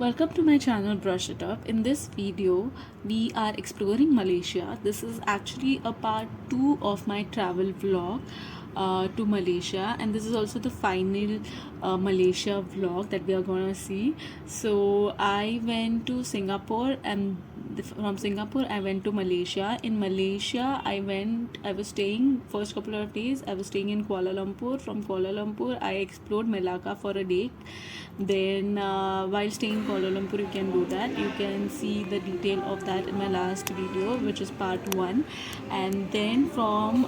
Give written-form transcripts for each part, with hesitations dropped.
Welcome to my channel Brush It Up. In this video, we are exploring Malaysia. This is actually a part 2 of my travel vlog to Malaysia, and this is also the final Malaysia vlog that we are gonna see. So I went to Singapore, and from Singapore I went to Malaysia. In Malaysia I was staying first couple of days I was staying in Kuala Lumpur. From Kuala Lumpur I explored Melaka for a day. Then while staying in Kuala Lumpur, you can do that. You can see the detail of that in my last video, which is part 1. And then from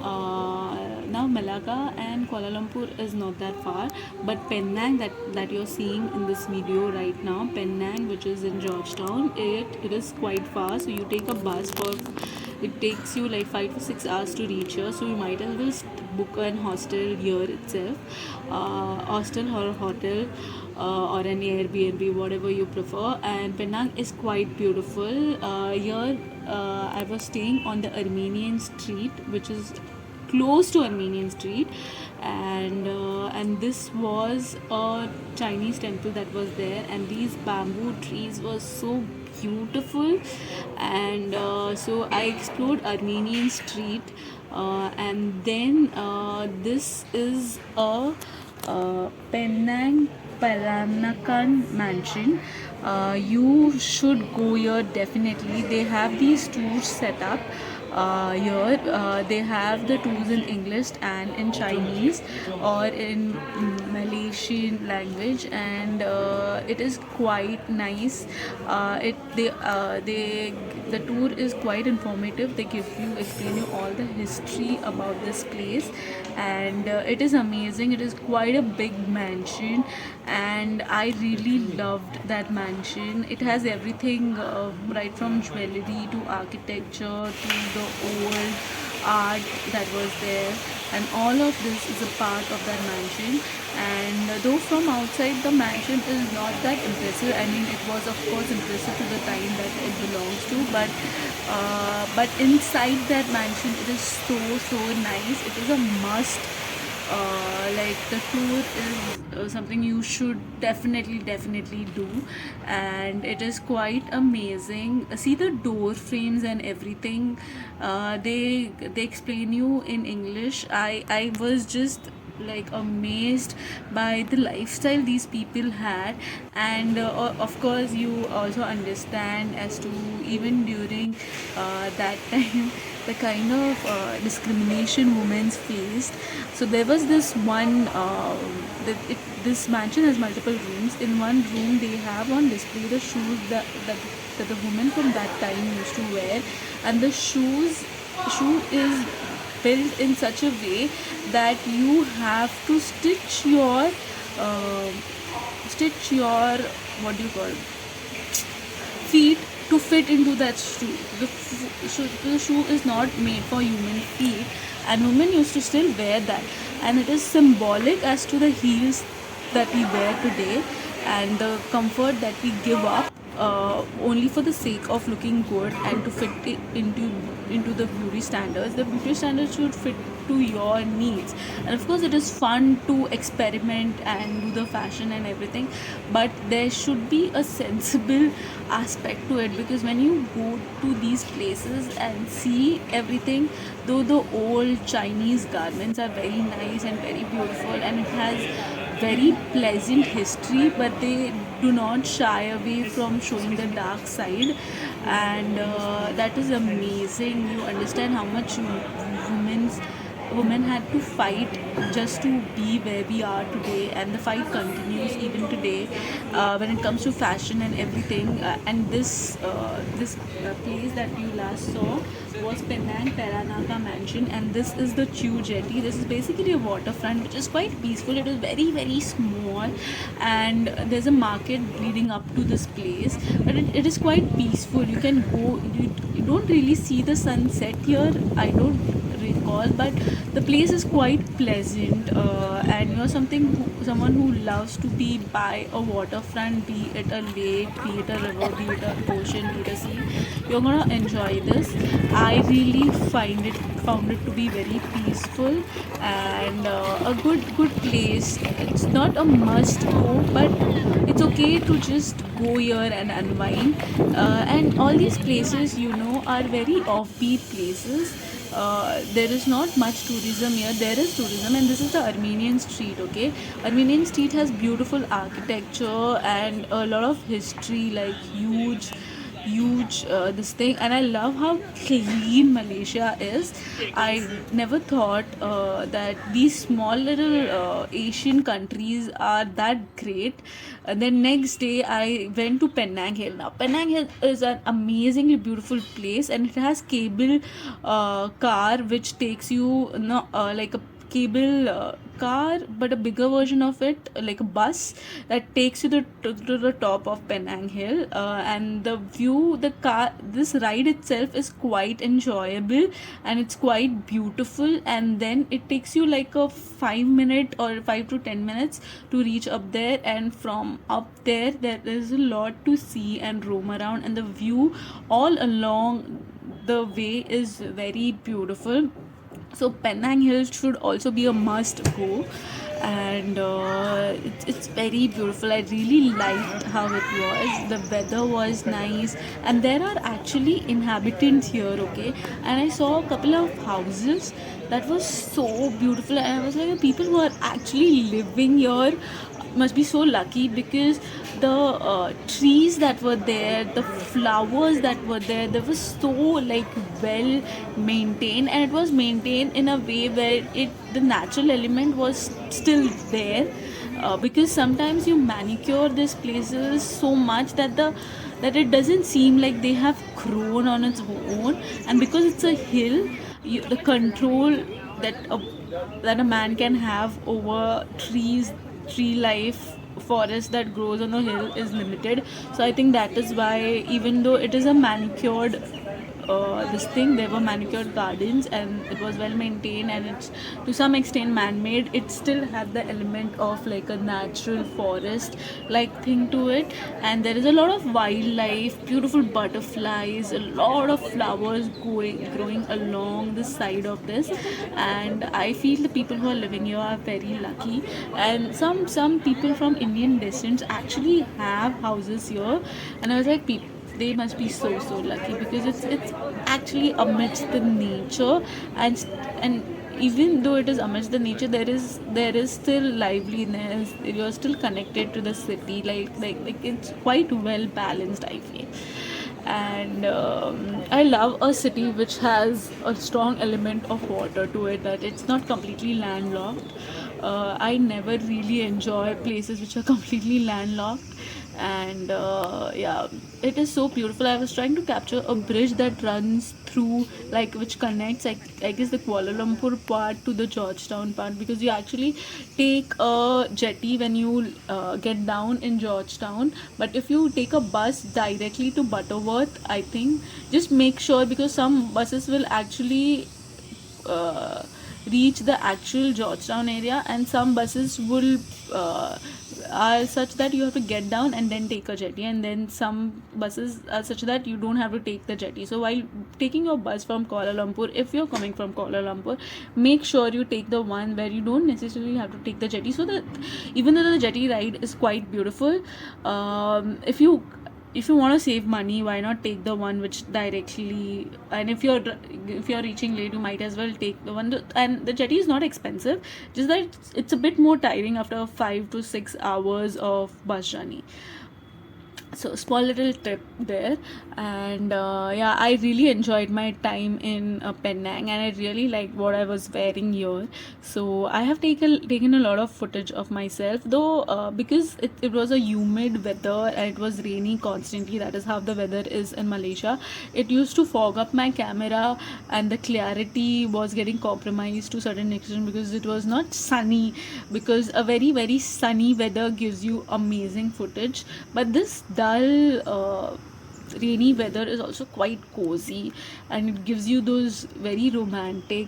now Melaka and Kuala Lumpur is not that far, but Penang that you're seeing in this video right now, Penang, which is in Georgetown, it is quite far. So you take a bus for, it takes you like 5 to 6 hours to reach here. So you might as well book an hostel here itself, hostel or hotel, or an Airbnb, whatever you prefer. And Penang is quite beautiful. Here I was staying on the Armenian street, which is close to Armenian street, and this was a Chinese temple that was there, and these bamboo trees were so beautiful. And so I explored Armenian street, and then this is a Penang Peranakan mansion. You should go here definitely. They have these tours set up here. They have the tours in English and in Chinese or in Malaysian language, and it is quite nice. The tour is quite informative. They explain you all the history about this place, and it is amazing. It is quite a big mansion, and I really loved that mansion. It has everything, right from jewelry to architecture to the old art that was there, and all of this is a part of that mansion. And though from outside the mansion is not that impressive, I mean, it was of course impressive to the time that it belongs to, but inside that mansion it is so nice. It is a must. Like, the tour is something you should definitely do, and it is quite amazing. See the door frames and everything. They explain you in English. I was just like amazed by the lifestyle these people had. And of course you also understand as to, even during that time, the kind of discrimination women faced. So there was this one, this mansion has multiple rooms. In one room they have on display the shoes that the women from that time used to wear, and the shoe is built in such a way that you have to stitch your, what do you call, feet to fit into that shoe. The shoe is not made for human feet, and women used to still wear that, and it is symbolic as to the heels that we wear today, and the comfort that we give up only for the sake of looking good and to fit it into the beauty standards. The beauty standards should fit to your needs, and of course it is fun to experiment and do the fashion and everything, but there should be a sensible aspect to it, because when you go to these places and see everything, though the old Chinese garments are very nice and very beautiful, and it has very pleasant history, but they do not shy away from showing the dark side. And that is amazing. You understand how much women had to fight just to be where we are today, and the fight continues even today when it comes to fashion and everything. And this place that you last saw was Penang Peranakan mansion, and this is the Chew Jetty. This is basically a waterfront which is quite peaceful. It is very small, and there's a market leading up to this place, but it is quite peaceful. You can go. You don't really see the sunset here, I don't recall, but the place is quite pleasant. And you're someone who loves to be by a waterfront, be it a lake, be it a river, be it an ocean, be it a sea, you're gonna enjoy this. I I really found it to be very peaceful and a good place. It's not a must go, but it's okay to just go here and unwind. And all these places, are very offbeat places. There is not much tourism here. There is tourism, and this is the Armenian street. Okay, Armenian street has beautiful architecture and a lot of history, like huge this thing. And I love how clean Malaysia is. I never thought that these small little Asian countries are that great. Then next day I went to Penang Hill. Now Penang Hill is an amazingly beautiful place, and it has cable car which takes you, like a cable car, but a bigger version of it, like a bus that takes you to the top of Penang Hill. And the view, this ride itself is quite enjoyable and it's quite beautiful. And then it takes you like a 5 minute or 5 to 10 minutes to reach up there. And from up there is a lot to see and roam around, and the view all along the way is very beautiful. So Penang Hill should also be a must go, and it's very beautiful. I really liked how it was. The weather was nice, and there are actually inhabitants here. Okay, and I saw a couple of houses that was so beautiful, and I was like, people who are actually living here must be so lucky, because the trees that were there, the flowers that were there, they were so like well maintained, and it was maintained in a way where the natural element was still there. Because sometimes you manicure these places so much that it doesn't seem like they have grown on its own. And because it's a hill, the control that a man can have over tree life, forest that grows on a hill is limited. So I think that is why, even though it is a manicured this thing, there were manicured gardens and it was well maintained, and it's to some extent man-made, it still had the element of like a natural forest like thing to it. And there is a lot of wildlife, beautiful butterflies, a lot of flowers growing along the side of this. And I feel the people who are living here are very lucky. And some people from Indian descent actually have houses here, and I was like, people, they must be so lucky, because it's actually amidst the nature. And even though it is amidst the nature, there is still liveliness. You're still connected to the city, like it's quite well balanced, I feel. And I love a city which has a strong element of water to it, that it's not completely landlocked. I never really enjoy places which are completely landlocked. And yeah, it is so beautiful. I was trying to capture a bridge that runs through, like, which connects, I guess, the Kuala Lumpur part to the Georgetown part, because you actually take a jetty when you get down in Georgetown. But if you take a bus directly to Butterworth, I think, just make sure, because some buses will actually reach the actual Georgetown area, and some buses will are such that you have to get down and then take a jetty, and then some buses are such that you don't have to take the jetty. So while taking your bus from Kuala Lumpur, if you're coming from Kuala Lumpur, make sure you take the one where you don't necessarily have to take the jetty, so that even though the jetty ride is quite beautiful, if you want to save money, why not take the one which directly, and if you're reaching late, you might as well take the one and the jetty is not expensive, just that it's a bit more tiring after 5 to 6 hours of bus journey. So small little trip there. And yeah, I really enjoyed my time in Penang, and I really liked what I was wearing here. So I have taken a lot of footage of myself, though, because it was a humid weather and it was raining constantly. That is how the weather is in Malaysia. It used to fog up my camera, and the clarity was getting compromised to certain extent, because it was not sunny, because a very very sunny weather gives you amazing footage. But this dull rainy weather is also quite cozy, and it gives you those very romantic,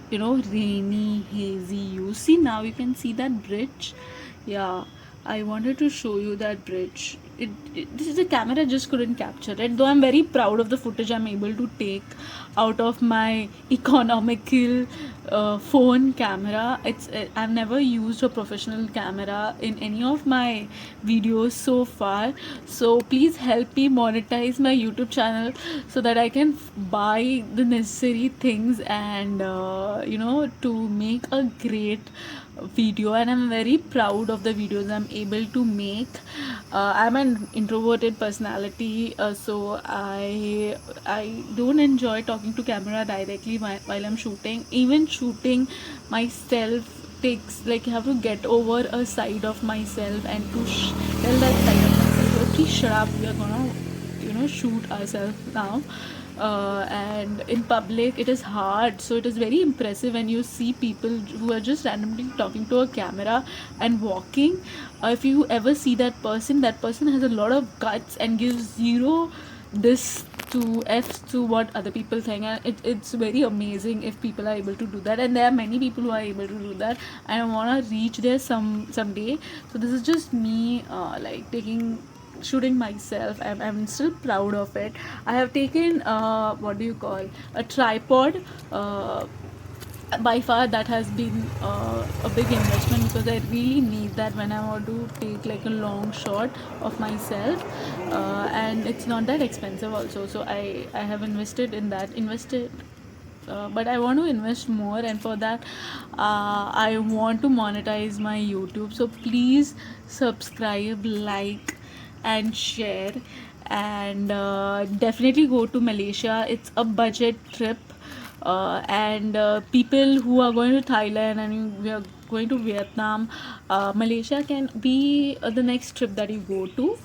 rainy hazy views. See, now you can see that bridge. Yeah, I wanted to show you that bridge. This is a camera just couldn't capture it. Though I'm very proud of the footage I'm able to take out of my economical phone camera. I've never used a professional camera in any of my videos so far. So please help me monetize my YouTube channel so that I can buy the necessary things and to make a great video. And I'm very proud of the videos I'm able to make. I'm an introverted personality, so I don't enjoy talking to camera directly while I'm shooting. Even shooting myself takes, like, you have to get over a side of myself and to tell that side of myself, "Oh, please shut up, we are gonna shoot ourselves now." And in public it is hard, so it is very impressive when you see people who are just randomly talking to a camera and walking. If you ever see that person has a lot of guts and gives zero this to f to what other people think, and it's very amazing if people are able to do that, and there are many people who are able to do that. I want to reach there someday. So this is just me like taking shooting myself. I'm still proud of it. I have taken what do you call, a tripod. By far that has been a big investment, because I really need that when I want to take like a long shot of myself. And it's not that expensive also, so I have invested, but I want to invest more, and for that I want to monetize my YouTube. So please subscribe, like, and share, and definitely go to Malaysia. It's a budget trip, and people who are going to Thailand and we are going to Vietnam, Malaysia can be the next trip that you go to,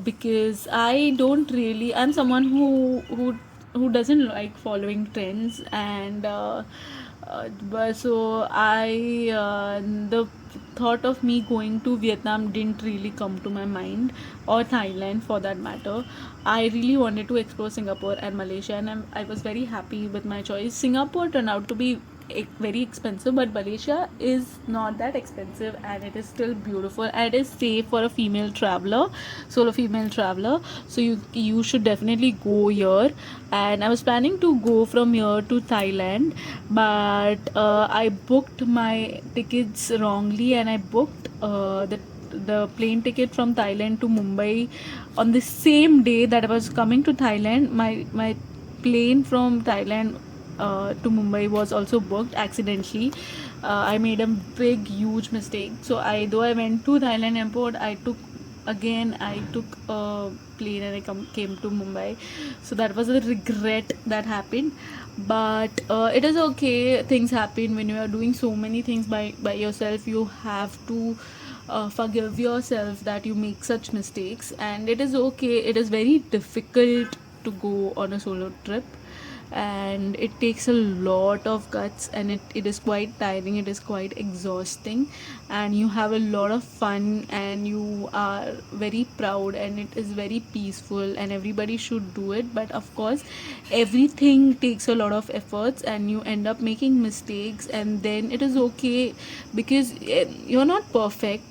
because I'm someone who doesn't like following trends, and but so I the thought of me going to Vietnam didn't really come to my mind, or Thailand for that matter. I really wanted to explore Singapore and Malaysia, and I was very happy with my choice. Singapore turned out to be very expensive, but Malaysia is not that expensive, and it is still beautiful, and it is safe for a female traveler, solo female traveler. So you should definitely go here. And I was planning to go from here to Thailand, but I booked my tickets wrongly, and I booked the plane ticket from Thailand to Mumbai on the same day that I was coming to Thailand. My plane from Thailand to Mumbai was also booked accidentally. I made a big huge mistake. So though I went to Thailand airport, I took a plane and came to Mumbai. So that was a regret that happened. But it is okay. Things happen when you are doing so many things by yourself. You have to forgive yourself that you make such mistakes, and it is okay. It is very difficult to go on a solo trip, and it takes a lot of guts, and it is quite tiring, it is quite exhausting, and you have a lot of fun, and you are very proud, and it is very peaceful, and everybody should do it. But of course everything takes a lot of efforts, and you end up making mistakes, and then it is okay, because you're not perfect.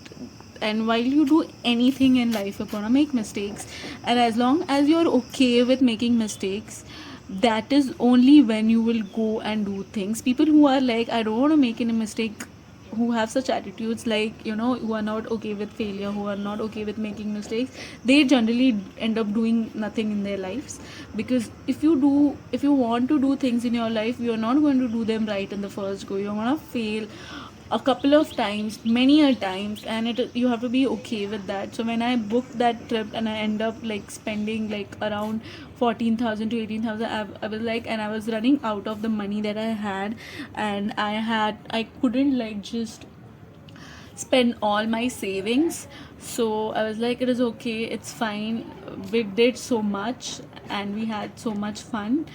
And while you do anything in life, you're gonna make mistakes, and as long as you're okay with making mistakes, that is only when you will go and do things. People who are like, I don't want to make any mistake, who have such attitudes, like, who are not okay with failure, who are not okay with making mistakes, they generally end up doing nothing in their lives. Because if you want to do things in your life, you're not going to do them right in the first go. You're going to fail a couple of times, many a times, and you have to be okay with that. So when I booked that trip and I end up like spending like around 14,000 to 18,000, I was like, and I was running out of the money that I had, and I couldn't like just spend all my savings. So I was like, it is okay, it's fine, we did so much and we had so much fun,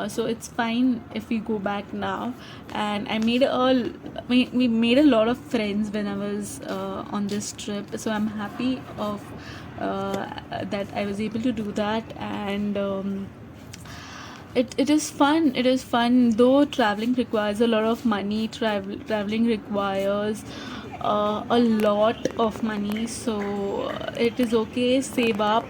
so it's fine if we go back now. And we made a lot of friends when I was on this trip, so I'm happy of that I was able to do that. And it is fun, though traveling requires a lot of money. Traveling requires a lot of money, so it is okay, save up.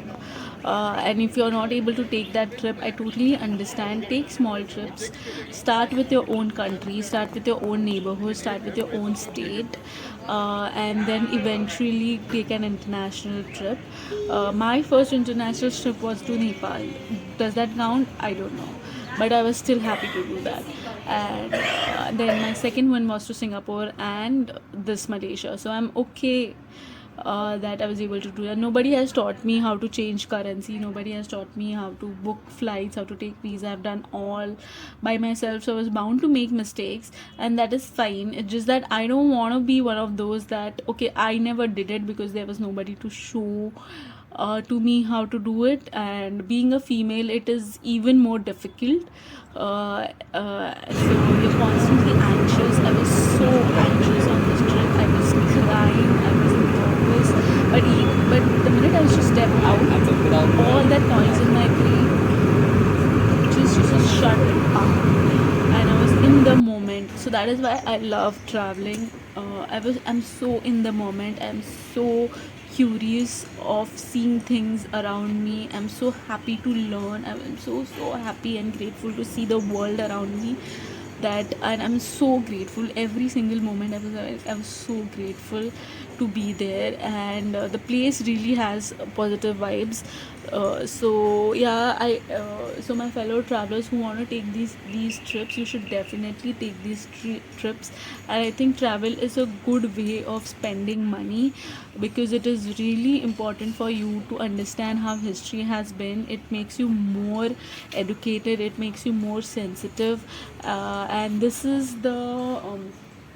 And if you're not able to take that trip, I totally understand. Take small trips. Start with your own country, start with your own neighborhood, start with your own state, and then eventually take an international trip. My first international trip was to Nepal. Does that count? I don't know, but I was still happy to do that. And then my second one was to Singapore and this Malaysia. So I'm okay that I was able to do that. Nobody has taught me how to change currency. Nobody has taught me how to book flights, how to take visa. I've done all by myself, so I was bound to make mistakes, and that is fine. It's just that I don't want to be one of those that, okay, I never did it because there was nobody to show to me how to do it. And being a female, it is even more difficult. So you're constantly anxious. I was so anxious on this trip. I was crying. I was nervous. But the minute I was to step out, all that noise in my brain just shut up, and I was in the moment. So that is why I love traveling. I'm so in the moment. I'm so curious of seeing things around me. I'm so happy to learn. I'm so happy and grateful to see the world around me. That, and I'm so grateful every single moment. I was so grateful to be there, and the place really has positive vibes. So yeah, so my fellow travelers who want to take these trips, you should definitely take these trips. And I think travel is a good way of spending money, because it is really important for you to understand how history has been. It makes you more educated, it makes you more sensitive. And this is the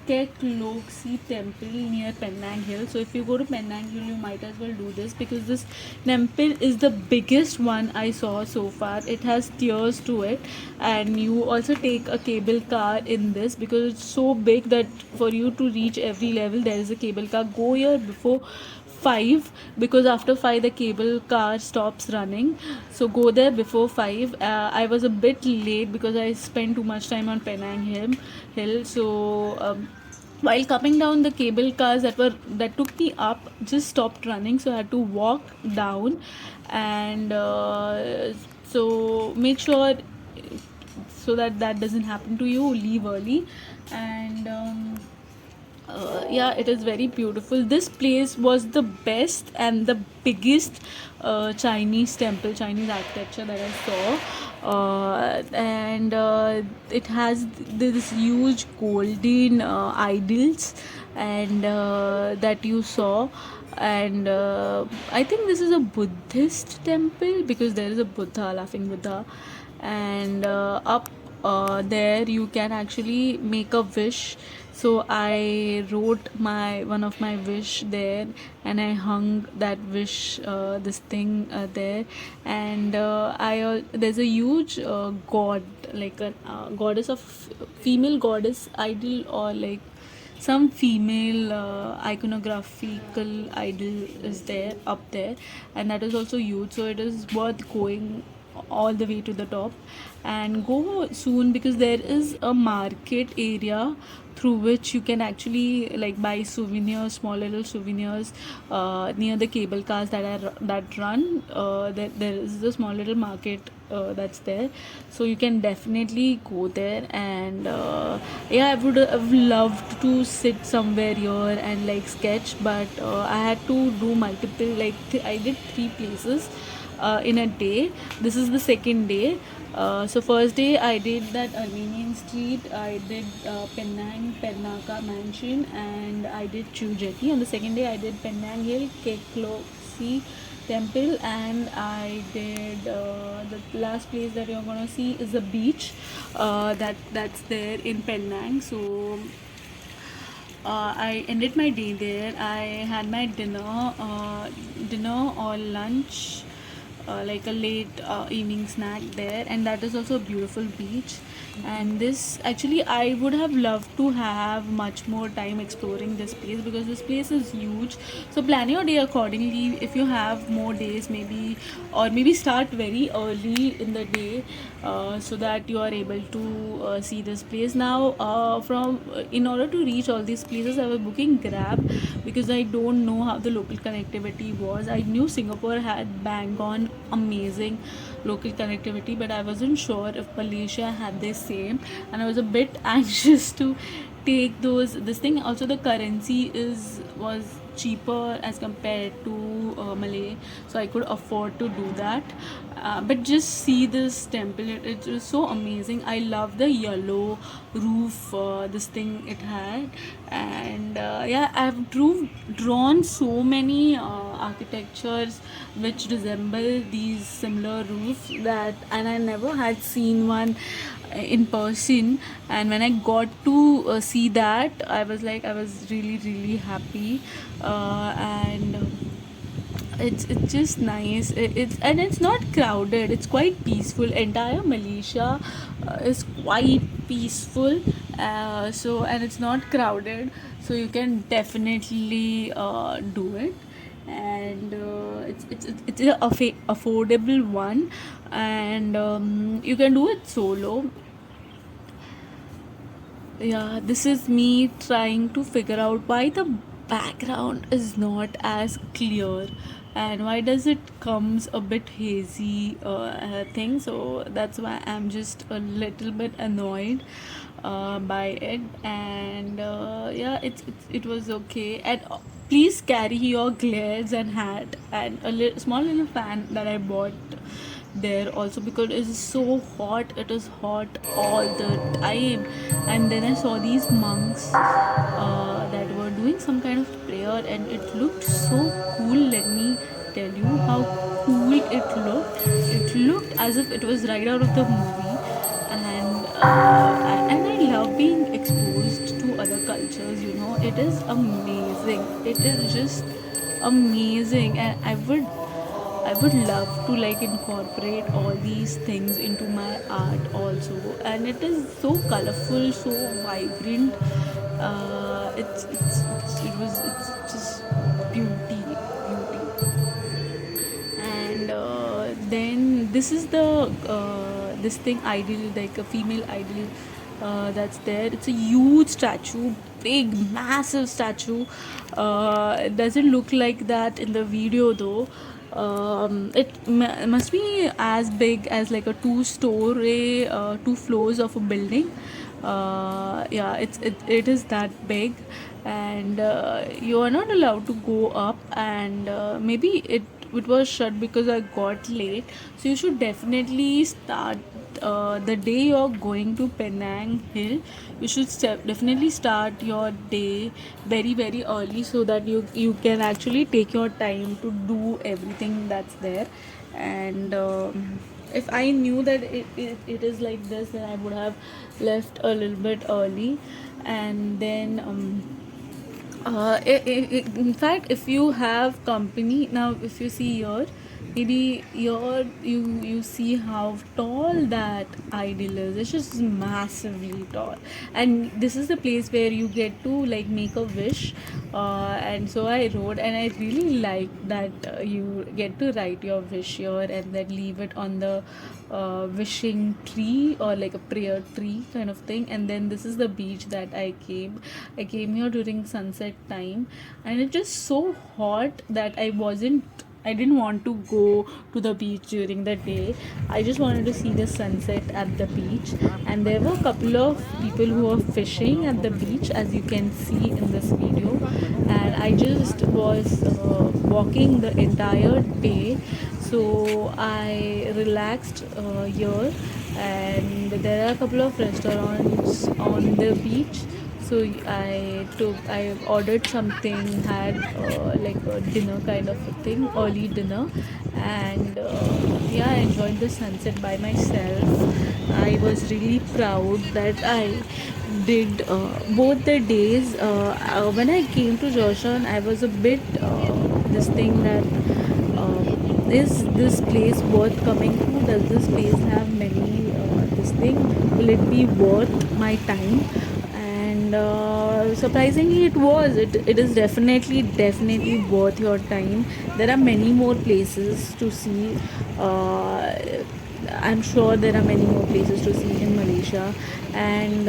Kek Loksi temple near Penang Hill. So if you go to Penang Hill, you might as well do this, because this temple is the biggest one I saw so far. It has stairs to it, and you also take a cable car in this, because it's so big that for you to reach every level there is a cable car. Go here before 5, because after 5 the cable car stops running. So go there before 5. I was a bit late because I spent too much time on Penang Hill. So while coming down, the cable cars that took me up just stopped running, so I had to walk down. And so make sure, so that that doesn't happen to you, leave early. And yeah, it is very beautiful. This place was the best and the biggest Chinese temple, Chinese architecture that I saw. And it has this huge golden idols, and that you saw. And I think this is a Buddhist temple, because there is a Buddha, laughing Buddha. And up there you can actually make a wish. So I wrote my one of my wish there, and I hung that wish, this thing there. And there's a huge god, like a goddess of female goddess idol, or like some female iconographical idol is there up there, and that is also huge. So it is worth going all the way to the top. And go soon, because there is a market area through which you can actually like buy souvenirs, small little souvenirs, near the cable cars that run. There is a small little market that's there, so you can definitely go there. And yeah, I would have loved to sit somewhere here and like sketch, but I had to do multiple, like I did 3 places in a day. This is the second day. So first day I did that Armenian street, I did Penang Pernaka Mansion, and I did Chu Jetty. On the second day I did Penang Hill, Keklosi Temple, and I did the last place that you're gonna see is the beach that's there in Penang. So I ended my day there. I had my dinner or lunch like a late evening snack there, and that is also a beautiful beach. And this actually, I would have loved to have much more time exploring this place because this place is huge. So plan your day accordingly. If you have more days, maybe, or maybe start very early in the day, so that you are able to see this place. Now from in order to reach all these places, I was booking Grab because I don't know how the local connectivity was. I knew Singapore had bang on amazing local connectivity, but I wasn't sure if Malaysia had the same, and I was a bit anxious to take those. This thing also, the currency is was cheaper as compared to Malay, so I could afford to do that. But just see this temple, it is so amazing. I love the yellow roof, this thing it had. And yeah, I've drawn so many architectures which resemble these similar roofs, that, and I never had seen one in person. And when I got to see that, I was really happy. And it's just nice. It's not crowded, it's quite peaceful. Entire Malaysia is quite peaceful. So, and it's not crowded, so you can definitely do it. And it's a affordable one. And you can do it solo. Yeah, this is me trying to figure out why the background is not as clear, and why does it comes a bit hazy thing. So that's why I'm just a little bit annoyed by it. And yeah, it was okay. And please carry your glares and hat and a small little fan that I bought there also, because it is so hot. It is hot all the time. And then I saw these monks that were doing some kind of prayer, and it looked so cool. Let me tell you how cool it looked. It looked as if it was right out of the movie. And I love being exposed to other cultures. It is amazing. It is just amazing. And I would love to like incorporate all these things into my art also. And it is so colorful, so vibrant. It's just beauty, beauty. And then this is the this thing idol, like a female idol, that's there. It's a huge statue, big massive statue. It doesn't look like that in the video though. It must be as big as like a two-story, two floors of a building. Yeah, it is that big. And you are not allowed to go up. And maybe it was shut because I got late. So you should definitely start the day you're going to Penang Hill. You should definitely start your day very early, so that you can actually take your time to do everything that's there. And if I knew that it is like this, then I would have left a little bit early. And then in fact, if you have company now, if you see here, maybe you see how tall that idol is. It's just massively tall. And this is the place where you get to like make a wish. And so I wrote, and I really like that you get to write your wish here and then leave it on the wishing tree, or like a prayer tree kind of thing. And then this is the beach that I came here during sunset time. And it's just so hot that I didn't want to go to the beach during the day. I just wanted to see the sunset at the beach. And there were a couple of people who were fishing at the beach, as you can see in this video. And I just was walking the entire day. So I relaxed here. And there are a couple of restaurants on the beach. So I ordered something, had like a dinner kind of a thing, early dinner. And yeah, I enjoyed the sunset by myself. I was really proud that I did both the days. When I came to Joshan, I was a bit this thing that is this place worth coming to? Does this place have many this thing? Will it be worth my time? And surprisingly it was. It is definitely worth your time. There are many more places to see. I'm sure there are many more places to see in Malaysia. And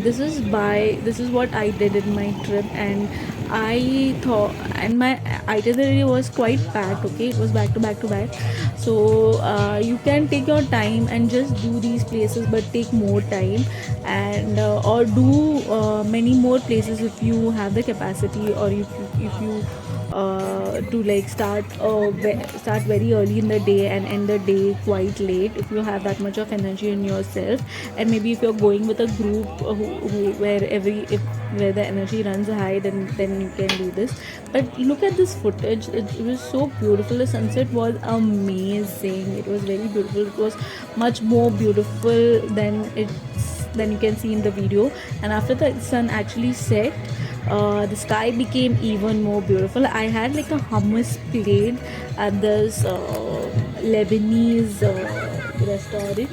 this is what I did in my trip. And I thought, and my itinerary was quite packed. Okay, it was back to back to back. So you can take your time and just do these places, but take more time. And or do many more places if you have the capacity, or if you to like start very early in the day and end the day quite late, if you have that much of energy in yourself. And maybe if you're going with a group where the energy runs high, then you can do this. But look at this footage. It was so beautiful. The sunset was amazing. It was very beautiful. It was much more beautiful than you can see in the video. And after the sun actually set, the sky became even more beautiful. I had like a hummus plate at this Lebanese restaurant,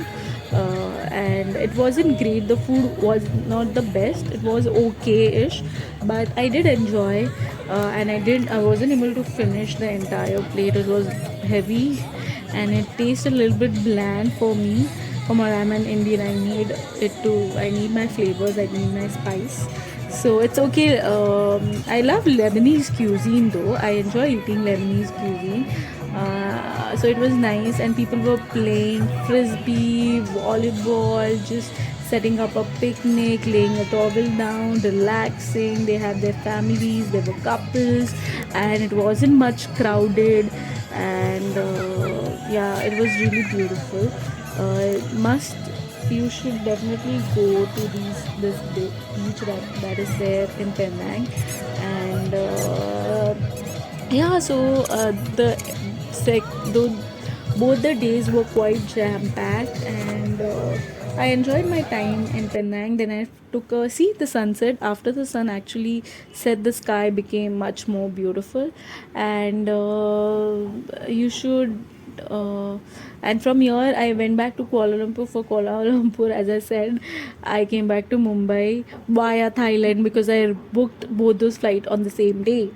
and it wasn't great. The food was not the best. It was okay-ish, but I did enjoy, and I wasn't able to finish the entire plate. It was heavy, and it tasted a little bit bland for me. Come on, I'm an Indian. I need my flavors. I need my spice. So it's okay. I love Lebanese cuisine though. I enjoy eating Lebanese cuisine. So it was nice, and people were playing frisbee, volleyball, just setting up a picnic, laying a towel down, relaxing. They had their families, they were couples, and it wasn't much crowded. And yeah, it was really beautiful. Must You should definitely go to this beach that is there in Penang. And yeah, so though both the days were quite jam packed. And I enjoyed my time in Penang. Then I took a see the sunset. After the sun actually set, the sky became much more beautiful. And you should and from here I went back to Kuala Lumpur. For Kuala Lumpur, as I said, I came back to Mumbai via Thailand, because I booked both those flights on the same day.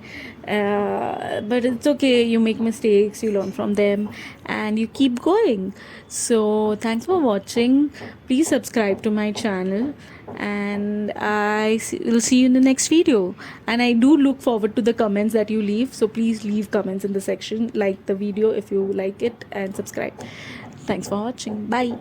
But it's okay, you make mistakes, you learn from them, and you keep going. So thanks for watching. Please subscribe to my channel, and will see you in the next video. And I do look forward to the comments that you leave, so please leave comments in the section. Like the video if you like it, and subscribe. Thanks for watching. Bye.